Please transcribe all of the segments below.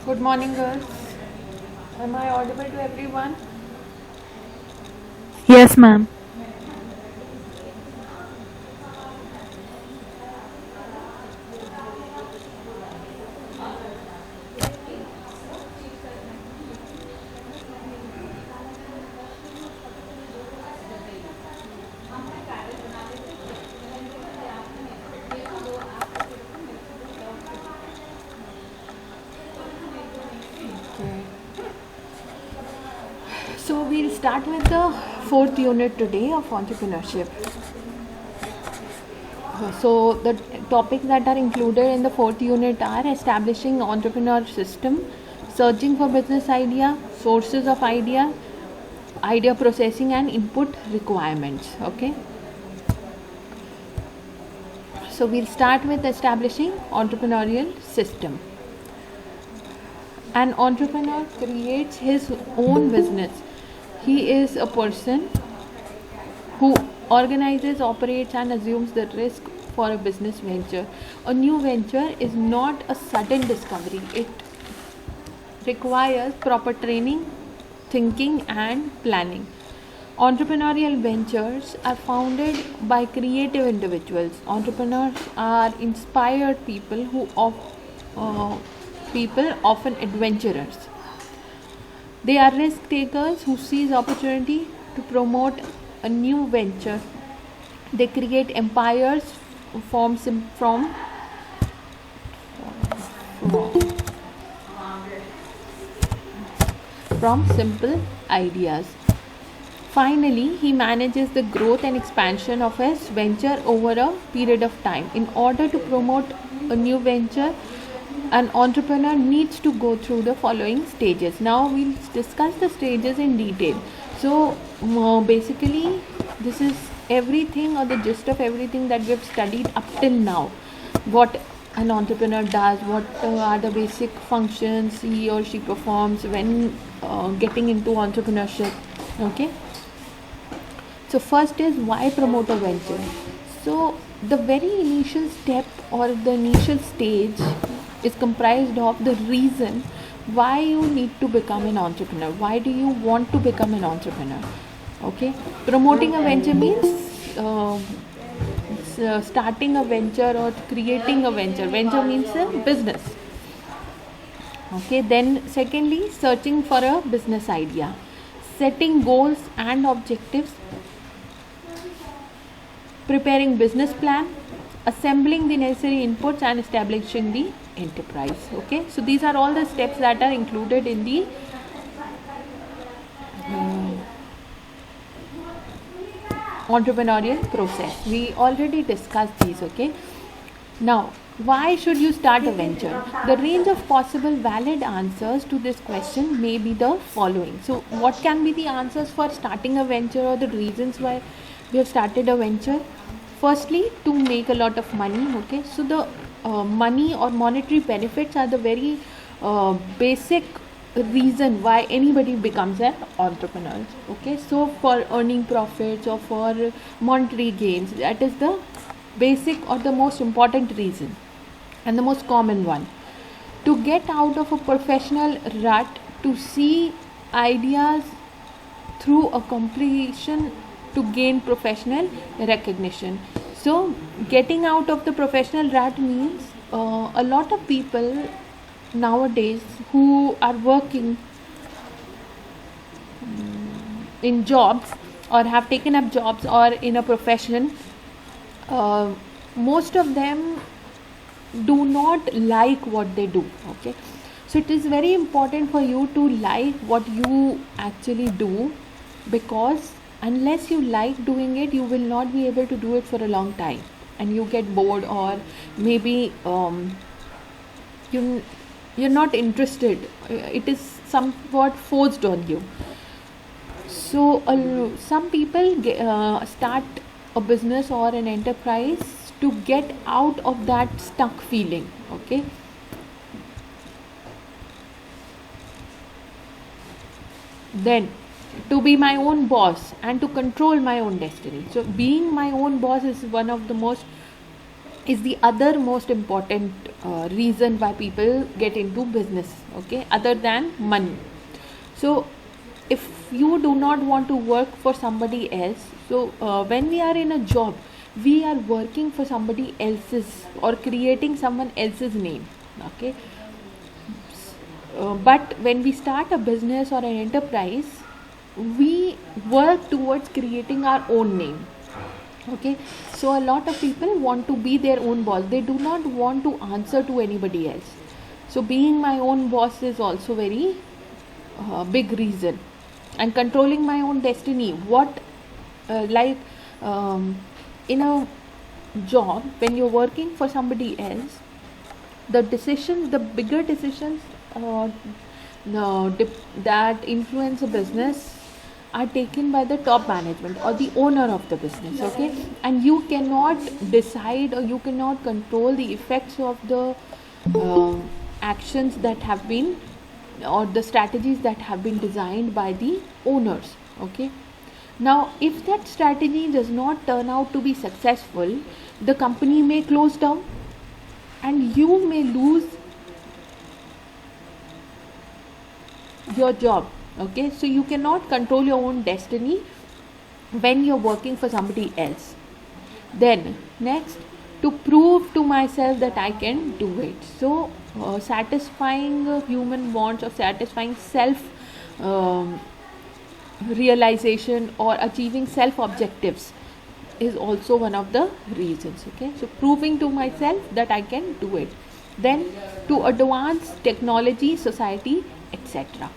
Good morning, girls. Am I audible to everyone? Yes, ma'am. Okay. So we'll start with the fourth unit today of entrepreneurship. So the topics that are included in the fourth unit are establishing entrepreneur system, searching for business idea, sources of idea, idea processing and input requirements. Okay. So we'll start with establishing entrepreneurial system. An entrepreneur creates his own business. He is a person who organizes, operates, and assumes the risk for a business venture. A new venture is not a sudden discovery, it requires proper training, thinking, and planning. Entrepreneurial ventures are founded by creative individuals. Entrepreneurs are inspired people uh, people often adventurers. They are risk takers who seize opportunity to promote a new venture. They create empires from from simple ideas. Finally, he manages the growth and expansion of his venture over a period of time. In order to promote a new venture, an entrepreneur needs to go through the following stages. Now, we'll discuss the stages in detail. So, basically, this is everything or the gist of everything that we've studied up till now. What an entrepreneur does, what are the basic functions he or she performs when getting into entrepreneurship. Okay. So first is why promote a venture. So the very initial step or the initial stage is comprised of the reason why you need to become an entrepreneur. Why do you want to become an entrepreneur? Okay, promoting a venture means starting a venture or creating a venture. Venture means a business. Okay, then secondly, searching for a business idea, setting goals and objectives, preparing business plan, assembling the necessary inputs and establishing the enterprise. Okay, so these are all the steps that are included in the entrepreneurial process. We already discussed these. Okay, now why should you start a venture? The range of possible valid answers to this question may be the following. So what can be the answers for starting a venture or the reasons why we have started a venture? Firstly, to make a lot of money. Okay, so the money or monetary benefits are the very basic reason why anybody becomes an entrepreneur. Okay, so for earning profits or for monetary gains, that is the basic or the most important reason and the most common one. To get out of a professional rut, to see ideas through a completion, to gain professional recognition. So getting out of the professional rut means a lot of people nowadays who are working in jobs or have taken up jobs or in a profession, most of them do not like what they do. Okay, so it is very important for you to like what you actually do, because unless you like doing it, you will not be able to do it for a long time and you get bored, or maybe you you're not interested. It is somewhat forced on you. So some people start a business or an enterprise to get out of that stuck feeling. Okay, then to be my own boss and to control my own destiny. So being my own boss is one of the most is the other most important reason why people get into business, okay, other than money. So if you do not want to work for somebody else, so when we are in a job, we are working for somebody else's or creating someone else's name, okay. But when we start a business or an enterprise, we work towards creating our own name, okay. So a lot of people want to be their own boss, they do not want to answer to anybody else. So being my own boss is also very big reason. And controlling my own destiny, what like in a job, when you're working for somebody else, the decisions, the bigger decisions that influence a business are taken by the top management or the owner of the business, okay. And you cannot decide or you cannot control the effects of the actions that have been, or the strategies that have been designed by the owners, okay. Now if that strategy does not turn out to be successful, the company may close down and you may lose your job, okay. So you cannot control your own destiny when you're working for somebody else. Then next, to prove to myself that I can do it. So satisfying human wants or satisfying self realization or achieving self objectives is also one of the reasons, okay. So proving to myself that I can do it. Then to advance technology, society, etc.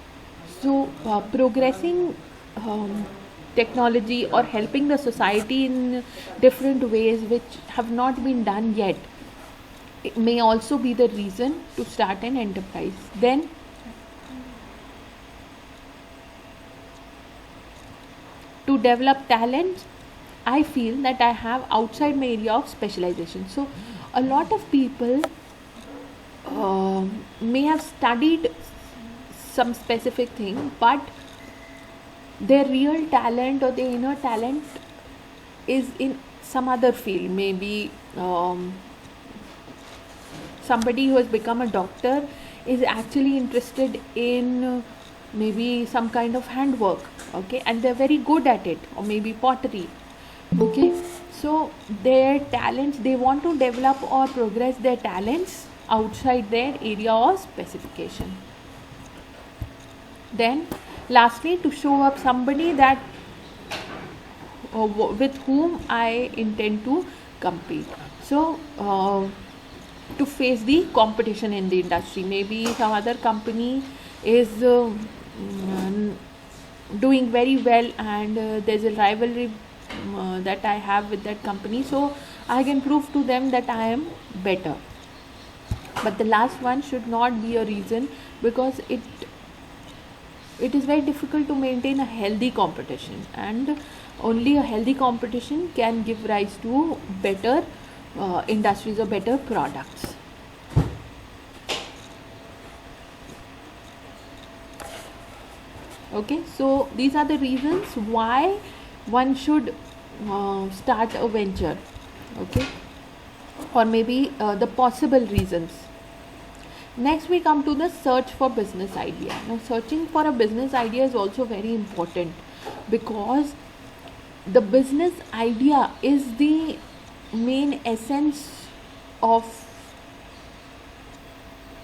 So progressing technology or helping the society in different ways which have not been done yet, it may also be the reason to start an enterprise. Then to develop talent, I feel that I have outside my area of specialization. So a lot of people may have studied some specific thing, but their real talent or their inner talent is in some other field. Maybe somebody who has become a doctor is actually interested in maybe some kind of handwork, okay, and they're very good at it, or maybe pottery, okay. So their talents, they want to develop or progress their talents outside their area of specification. Then lastly, to show up somebody that with whom I intend to compete. So to face the competition in the industry, maybe some other company is doing very well, and there's a rivalry that I have with that company, so I can prove to them that I am better. But the last one should not be a reason, because it is very difficult to maintain a healthy competition, and only a healthy competition can give rise to better industries or better products. Okay, so these are the reasons why one should start a venture, okay, or maybe the possible reasons. Next, we come to the search for business idea. Now, searching for a business idea is also very important, because the business idea is the main essence of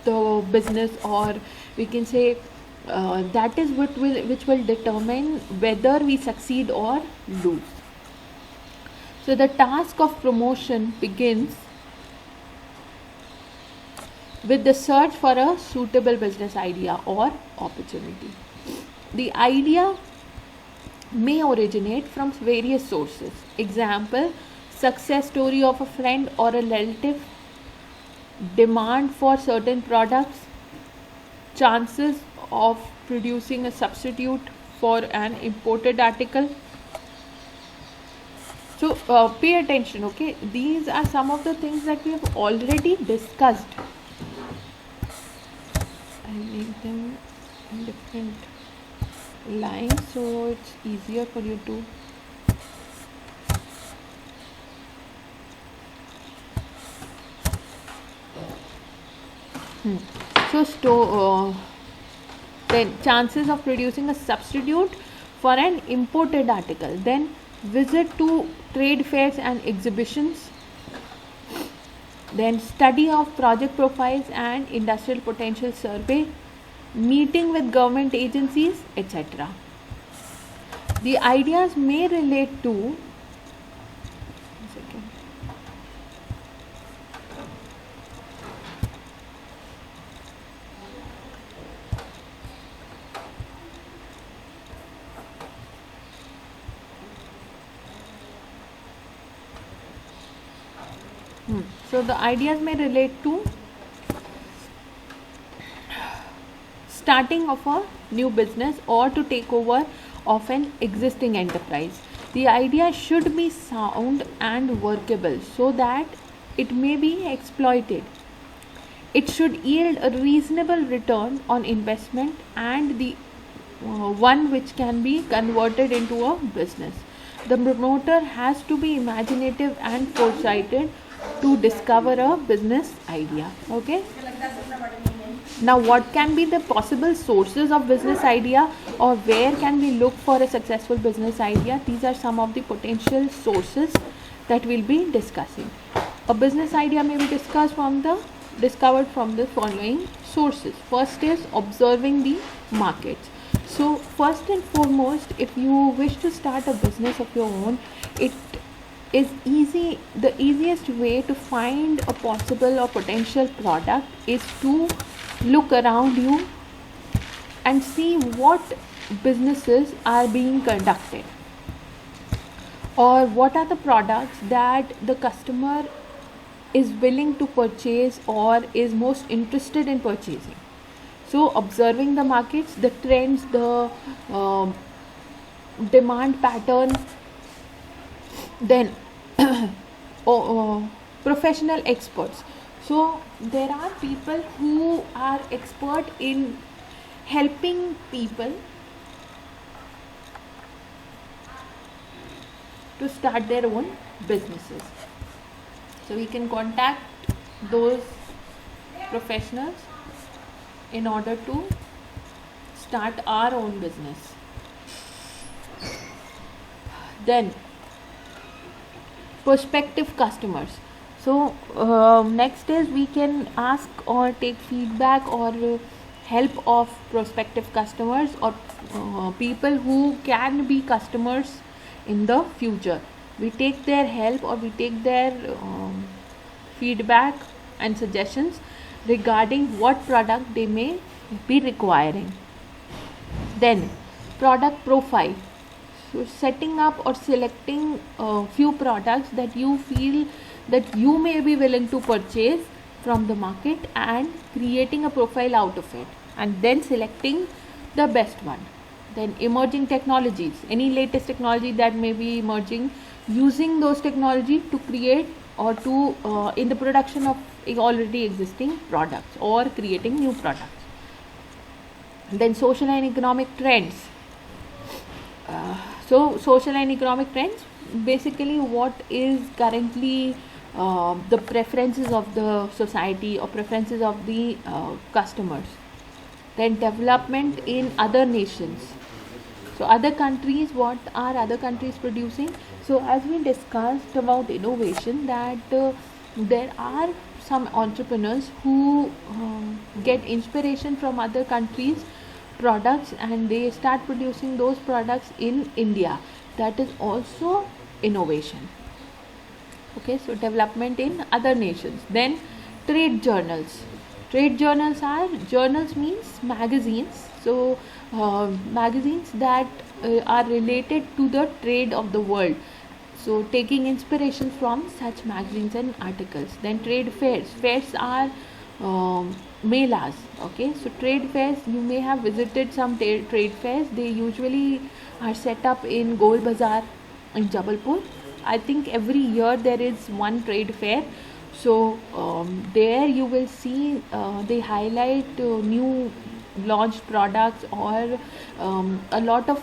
the business, or we can say that is which will determine whether we succeed or lose. So the task of promotion begins with the search for a suitable business idea or opportunity. The idea may originate from various sources. Example, success story of a friend or a relative, demand for certain products, chances of producing a substitute for an imported article. So pay attention, okay? These are some of the things that we have already discussed. I'll make them in different lines so it's easier for you to Hmm. Then chances of producing a substitute for an imported article. Then visit to trade fairs and exhibitions. Then study of project profiles and industrial potential survey, meeting with government agencies, etc. The ideas may relate to, one second. So the ideas may relate to starting of a new business or to take over of an existing enterprise. The idea should be sound and workable so that it may be exploited. It should yield a reasonable return on investment and the one which can be converted into a business. The promoter has to be imaginative and foresighted to discover a business idea. Okay. Now, what can be the possible sources of business idea, or where can we look for a successful business idea? These are some of the potential sources that we'll be discussing. A business idea may be discovered from the following sources. First is observing the markets. So first and foremost, if you wish to start a business of your own, it is easy. The easiest way to find a possible or potential product is to look around you and see what businesses are being conducted, or what are the products that the customer is willing to purchase or is most interested in purchasing. So observing the markets, the trends, the demand pattern. Then professional experts. So there are people who are expert in helping people to start their own businesses. So we can contact those professionals in order to start our own business. Then prospective customers. So next is we can ask or take feedback or help of prospective customers, or people who can be customers in the future. We take their help or we take their feedback and suggestions regarding what product they may be requiring. Then product profile. So setting up or selecting a few products that you feel that you may be willing to purchase from the market and creating a profile out of it, and then selecting the best one. Then emerging technologies, any latest technology that may be emerging, using those technology to create or to in the production of already existing products or creating new products. Then social and economic trends. So social and economic trends, basically what is currently the preferences of the society or preferences of the customers. Then development in other nations. So other countries, what are other countries producing? So as we discussed about innovation, that there are some entrepreneurs who get inspiration from other countries products and they start producing those products in India. That is also innovation. Okay, so development in other nations. Then trade journals. Trade journals means magazines. So magazines that are related to the trade of the world. So taking inspiration from such magazines and articles. Then trade fairs. Fairs are melas. Okay, so trade fairs, you may have visited some trade fairs. They usually are set up in Gol Bazaar in Jabalpur. I think every year there is one trade fair. So there you will see they highlight new launched products, or a lot of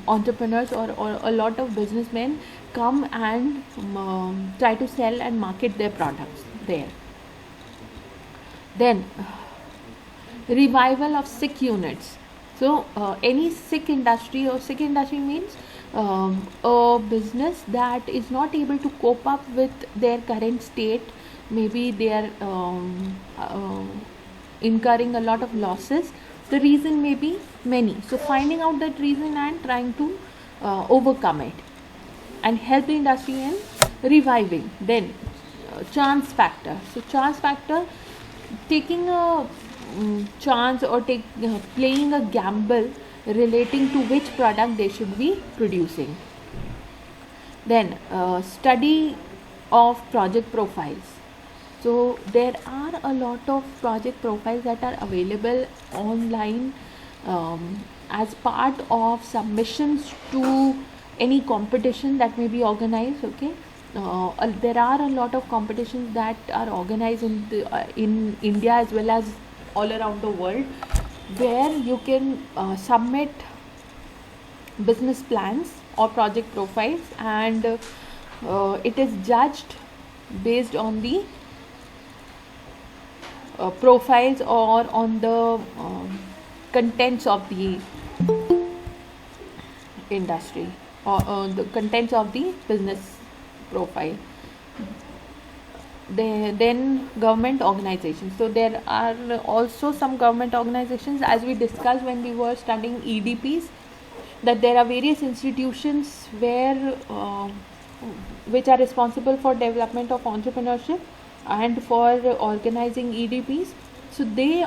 entrepreneurs or a lot of businessmen come and try to sell and market their products there. Then revival of sick units. So any sick industry, or sick industry means a business that is not able to cope up with their current state. Maybe they are incurring a lot of losses. The reason may be many. So finding out that reason and trying to overcome it and help the industry in reviving. Then chance factor. So chance factor, taking a chance or playing a gamble relating to which product they should be producing. Then study of project profiles. So there are a lot of project profiles that are available online as part of submissions to any competition that may be organized. Okay, there are a lot of competitions that are organized in India as well as all around the world, where you can submit business plans or project profiles, and it is judged based on the profiles or on the contents of the industry, or the contents of the business profile. Then government organizations. So there are also some government organizations, as we discussed when we were studying EDPs, that there are various institutions which are responsible for development of entrepreneurship and for organizing EDPs. So they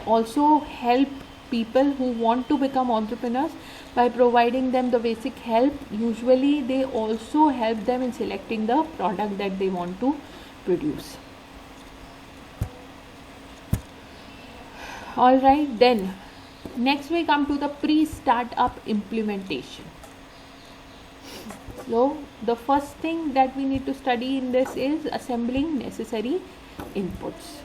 also help people who want to become entrepreneurs by providing them the basic help. Usually they also help them in selecting the product that they want to produce. All right, then next we come to the pre-startup implementation. So the first thing that we need to study in this is assembling necessary inputs.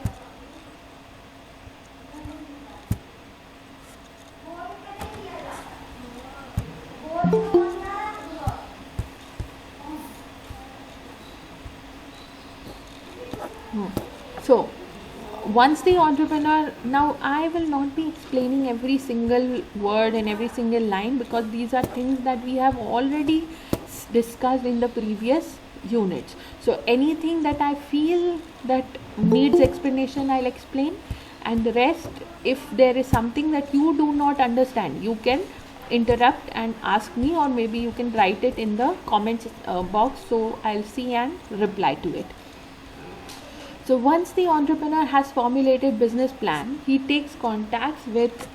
So once the entrepreneur, now I will not be explaining every single word and every single line, because these are things that we have already discussed in the previous units. So anything that I feel that needs explanation, I'll explain, and the rest, if there is something that you do not understand, you can interrupt and ask me, or maybe you can write it in the comments box, so I'll see and reply to it. So once the entrepreneur has formulated business plan, he takes contacts with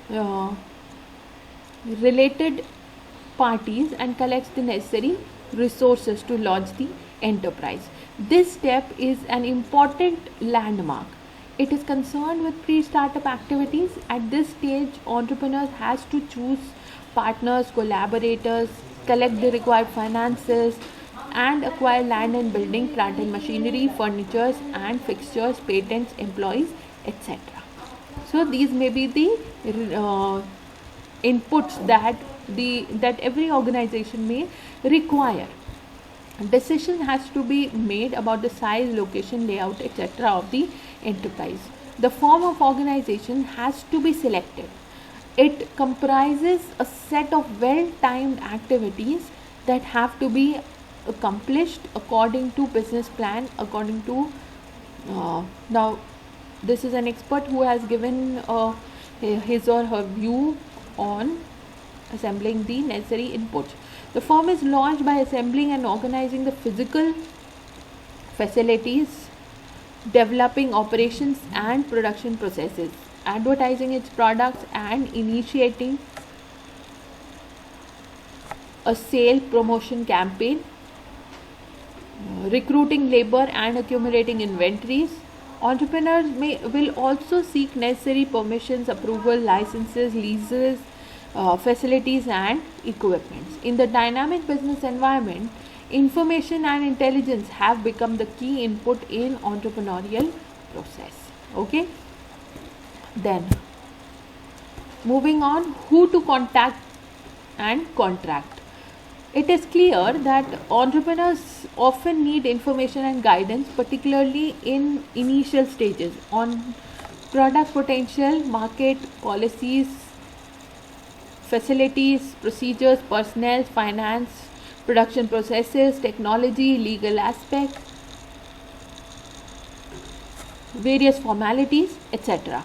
related parties and collects the necessary resources to launch the enterprise. This step is an important landmark. It is concerned with pre-startup activities. At this stage, entrepreneurs has to choose partners, collaborators, collect the required finances, and acquire land and building, plant and machinery, furniture and fixtures, patents, employees, etc. So these may be the inputs that every organization may require. Decision has to be made about the size, location, layout, etc. of the enterprise. The form of organization has to be selected. It comprises a set of well-timed activities that have to be accomplished according to business plan, according to now this is an expert who has given his or her view on assembling the necessary inputs. The firm is launched by assembling and organizing the physical facilities, developing operations and production processes, advertising its products and initiating a sale promotion campaign, recruiting labor and accumulating inventories. Entrepreneurs will also seek necessary permissions, approval, licenses, leases, facilities and equipments. In the dynamic business environment, information and intelligence have become the key input in entrepreneurial process. Okay, then moving on, who to contact and contract. It is clear that entrepreneurs often need information and guidance, particularly in initial stages, on product potential, market policies, facilities, procedures, personnel, finance, production processes, technology, legal aspect, various formalities, etc.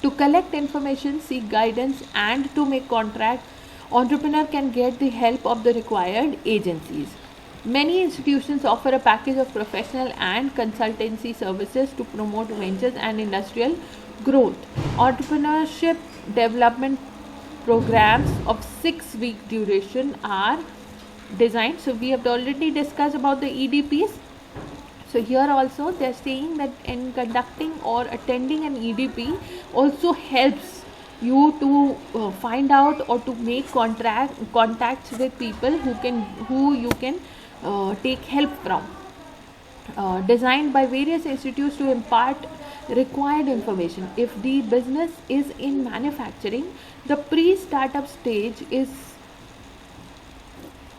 To collect information, seek guidance, and to make contract, entrepreneur can get the help of the required agencies. Many institutions offer a package of professional and consultancy services to promote ventures and industrial growth. Entrepreneurship development programs of 6 week duration are designed. So we have already discussed about the EDPs. So here also they are saying that in conducting or attending an EDP also helps you to find out or to make contacts with people who you can take help from. Designed by various institutes to impart required information. If the business is in manufacturing, the pre-startup stage is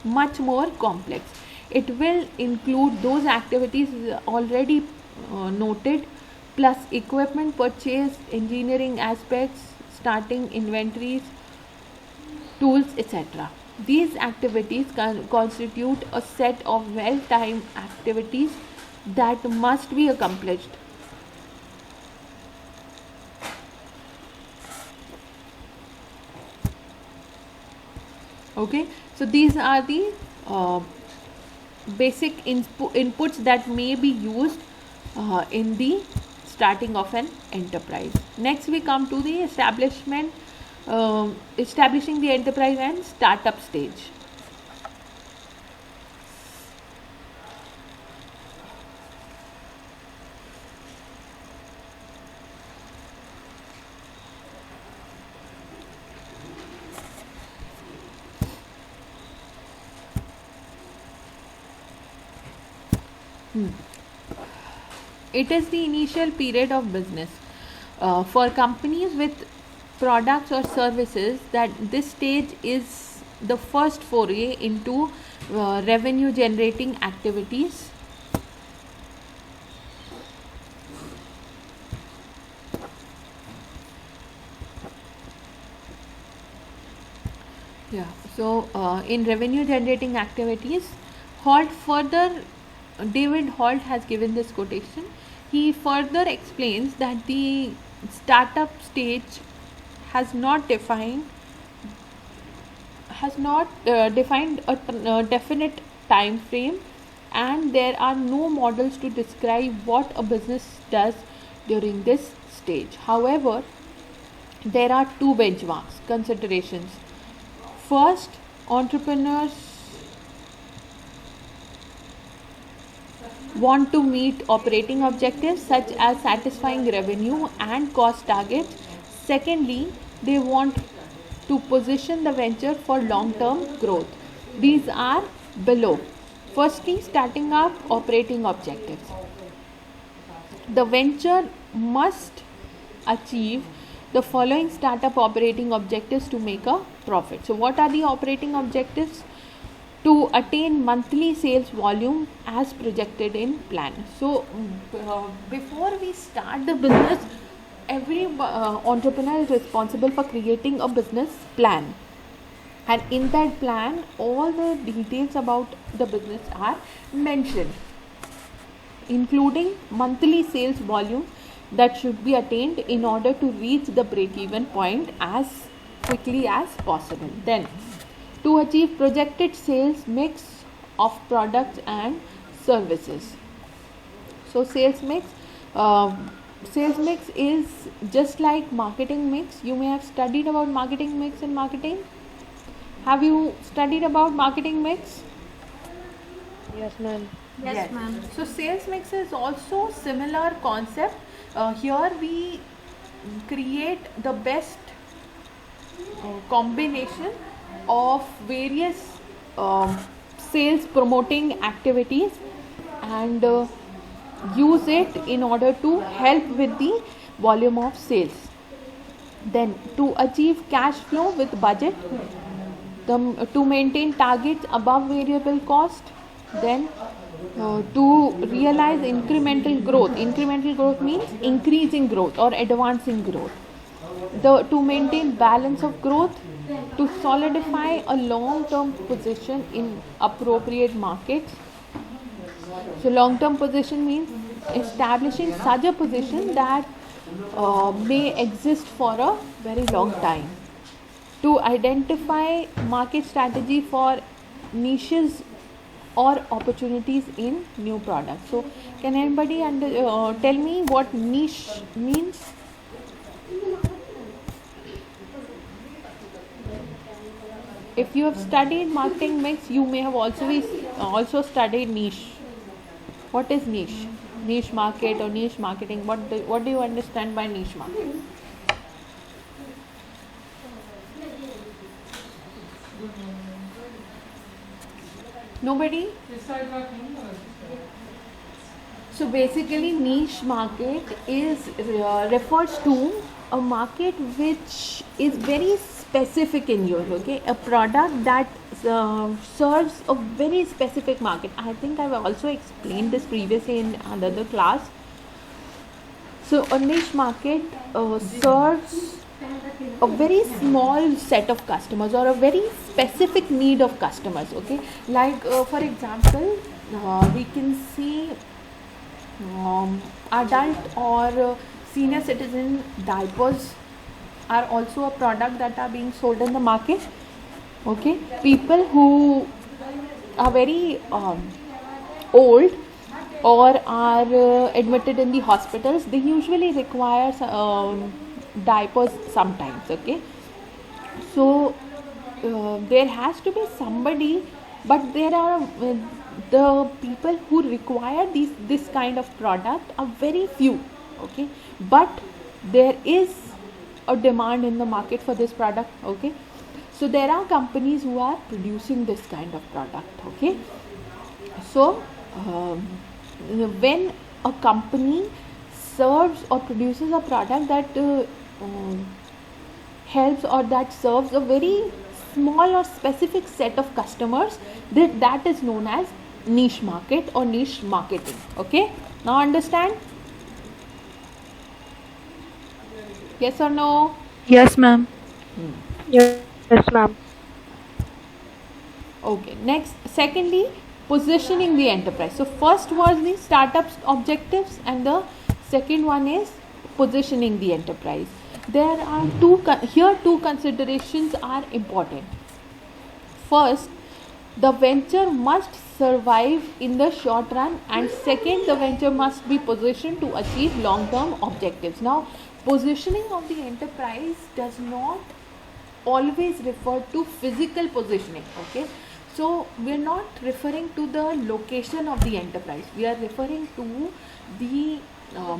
much more complex. It will include those activities already noted, plus equipment purchase, engineering aspects, starting inventories, tools, etc. These activities constitute a set of well-timed activities that must be accomplished. Okay, so these are the basic inputs that may be used in the starting of an enterprise. Next we come to the establishing the enterprise and startup stage. It is the initial period of business. For companies with products or services, that this stage is the first foray into revenue generating activities. Yeah, so in revenue generating activities, David Holt has given this quotation. He further explains that the startup stage has not defined a definite time frame, and there are no models to describe what a business does during this stage. However, there are two benchmarks considerations. First, entrepreneurs want to meet operating objectives such as satisfying revenue and cost targets. Secondly, they want to position the venture for long-term growth. These are below. Firstly, starting up operating objectives. The venture must achieve the following startup operating objectives to make a profit. So what are the operating objectives? To attain monthly sales volume as projected in plan. So before we start the business, every entrepreneur is responsible for creating a business plan, and in that plan all the details about the business are mentioned, including monthly sales volume that should be attained in order to reach the break-even point as quickly as possible. Then, to achieve projected sales mix of products and services. So sales mix is just like marketing mix. You may have studied about marketing mix in marketing. Have you studied about marketing mix? Yes, ma'am. Yes, ma'am. So sales mix is also similar concept. Here we create the best combination of various sales promoting activities and use it in order to help with the volume of sales. Then, to achieve cash flow with budget, To maintain targets above variable cost, then to realize incremental growth. Incremental growth means increasing growth or advancing growth. To maintain balance of growth, to solidify a long-term position in appropriate markets. So long-term position means establishing such a position that may exist for a very long time. To identify market strategy for niches or opportunities in new products. So can anybody tell me what niche means? If you have studied marketing mix, you may have also studied niche. What is niche? Niche market or niche marketing. What do you understand by niche market? Nobody? So basically niche market is refers to a market which is very specific in use, okay? A product that serves a very specific market. I think I've also explained this previously in another class. So a niche market serves a very small set of customers or a very specific need of customers, okay? Like for example, we can see adult or senior citizen diapers are also a product that are being sold in the market, okay? People who are very old or are admitted in the hospitals, they usually require diapers sometimes, okay? So there has to be somebody, but there are the people who require this kind of product are very few, okay? But there is a demand in the market for this product, okay? So there are companies who are producing this kind of product, okay? So when a company serves or produces a product that helps or that serves a very small or specific set of customers, that is known as niche market or niche marketing, okay? Now understand? Yes or no? Yes, ma'am. Yes, ma'am. Okay, next, secondly, positioning the enterprise. So first was the startup's objectives and the second one is positioning the enterprise. There are two considerations are important. First, the venture must survive in the short run, and second, the venture must be positioned to achieve long-term objectives. Now, positioning of the enterprise does not always refer to physical positioning, okay? So we are not referring to the location of the enterprise, we are referring to the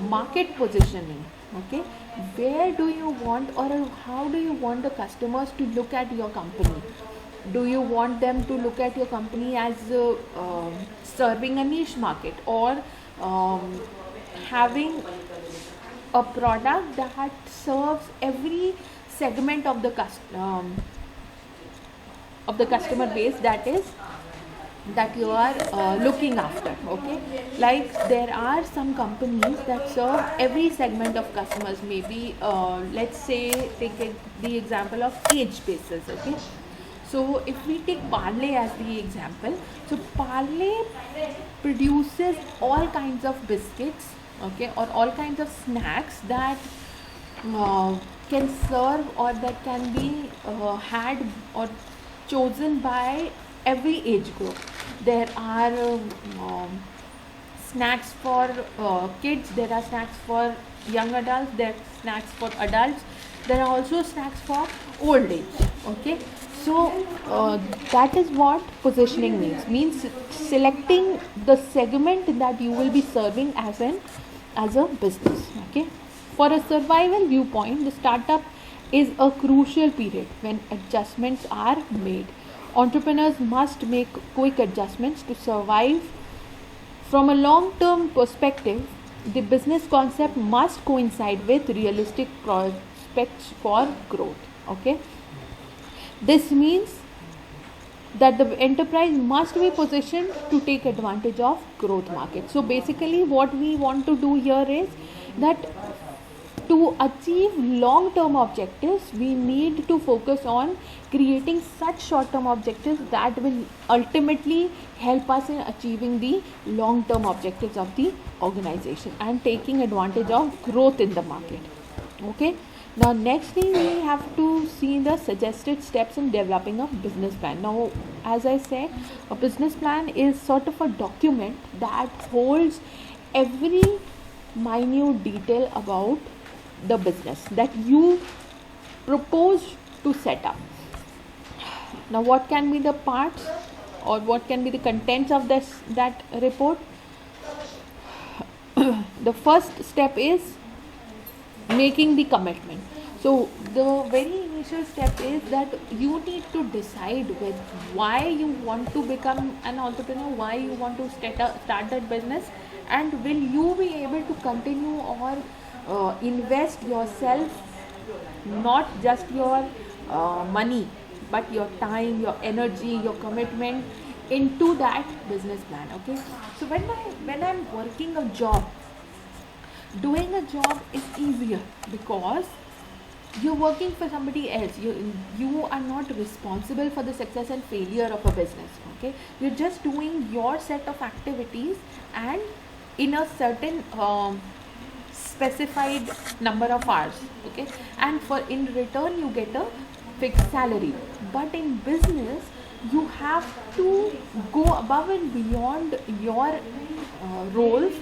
market positioning, okay? Where do you want or how do you want the customers to look at your company? Do you want them to look at your company as serving a niche market or having a product that serves every segment of the customer base that you are looking after, okay? Like there are some companies that serve every segment of customers, maybe let's say take the example of age basis, okay? So if we take Parle as the example, so Parle produces all kinds of biscuits, okay, or all kinds of snacks that can serve or that can be had or chosen by every age group. There are snacks for kids, there are snacks for young adults, there are snacks for adults, there are also snacks for old age, okay? So that is what positioning means selecting the segment that you will be serving as a business, okay? For a survival viewpoint, the startup is a crucial period when adjustments are made. Entrepreneurs must make quick adjustments to survive. From a long-term perspective, the business concept must coincide with realistic prospects for growth, okay? This means that the enterprise must be positioned to take advantage of growth market. So basically what we want to do here is that to achieve long term objectives we need to focus on creating such short term objectives that will ultimately help us in achieving the long term objectives of the organization and taking advantage of growth in the market. Okay, now nextly we have to see the suggested steps in developing a business plan. Now as I said, a business plan is sort of a document that holds every minute detail about the business that you propose to set up. Now what can be the parts or what can be the contents of that report? The first step is making the commitment. So the very initial step is that you need to decide with why you want to become an entrepreneur, why you want to start that business, and will you be able to continue or invest yourself, not just your money but your time, your energy, your commitment into that business plan. Okay, so when I'm working a job, doing a job is easier because you're working for somebody else. You are not responsible for the success and failure of a business. Okay, you're just doing your set of activities and in a certain specified number of hours. Okay, and for in return you get a fixed salary. But in business you have to go above and beyond your roles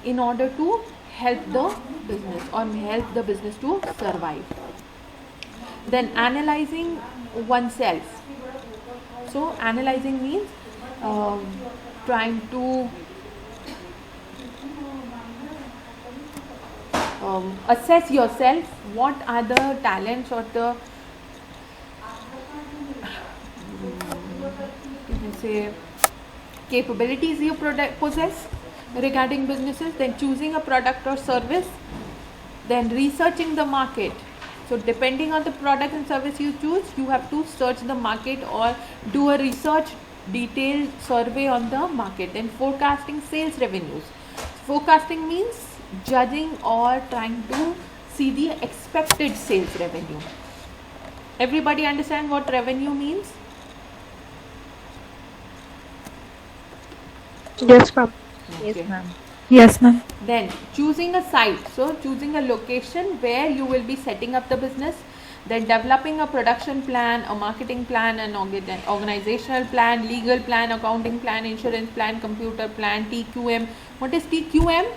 in order to help the business or help the business to survive. Then analyzing oneself. So analyzing means trying to assess yourself, what are the talents or the capabilities you possess regarding businesses. Then choosing a product or service, then researching the market. So depending on the product and service you choose, you have to search the market or do a research detailed survey on the market. Then forecasting sales revenues. Forecasting means judging or trying to see the expected sales revenue. Everybody understand what revenue means? Yes, ma'am. Okay. Yes, ma'am. Then choosing a site, so choosing a location where you will be setting up the business. Then developing a production plan, a marketing plan, an organizational plan, legal plan, accounting plan, insurance plan, computer plan, TQM. What is TQM?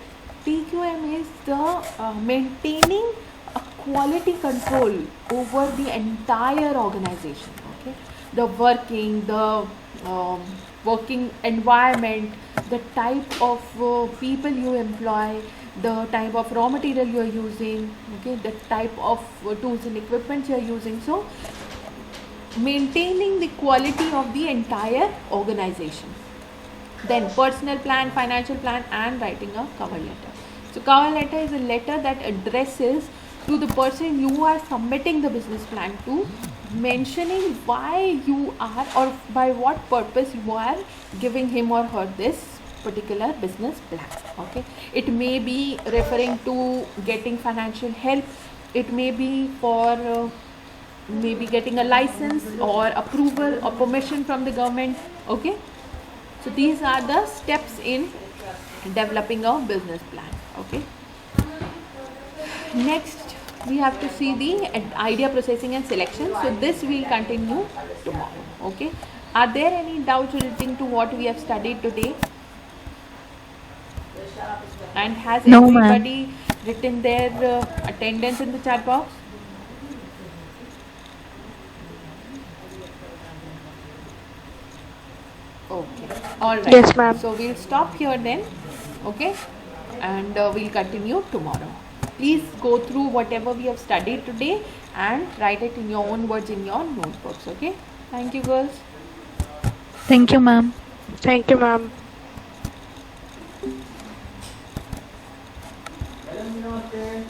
TQM is the maintaining a quality control over the entire organization. Okay, the working environment, the type of people you employ, the type of raw material you are using, okay, the type of tools and equipment you are using. So maintaining the quality of the entire organization. Then personal plan, financial plan, and writing a cover letter. So cover letter is a letter that addresses to the person you are submitting the business plan to, mentioning why you are or by what purpose you are giving him or her this particular business plan. Okay, it may be referring to getting financial help, it may be for maybe getting a license or approval or permission from the government. Okay, so these are the steps in developing a business plan. Okay, next we have to see the idea processing and selection. So this will continue tomorrow. Okay, are there any doubts relating to what we have studied today? And has everybody written their attendance in the chat box? Okay, all right. Yes, ma'am. So we'll stop here then. Okay, and we'll continue tomorrow. Please go through whatever we have studied today and write it in your own words in your notebooks. Okay, thank you, girls. Thank you, ma'am. Thank you, ma'am. Namaste.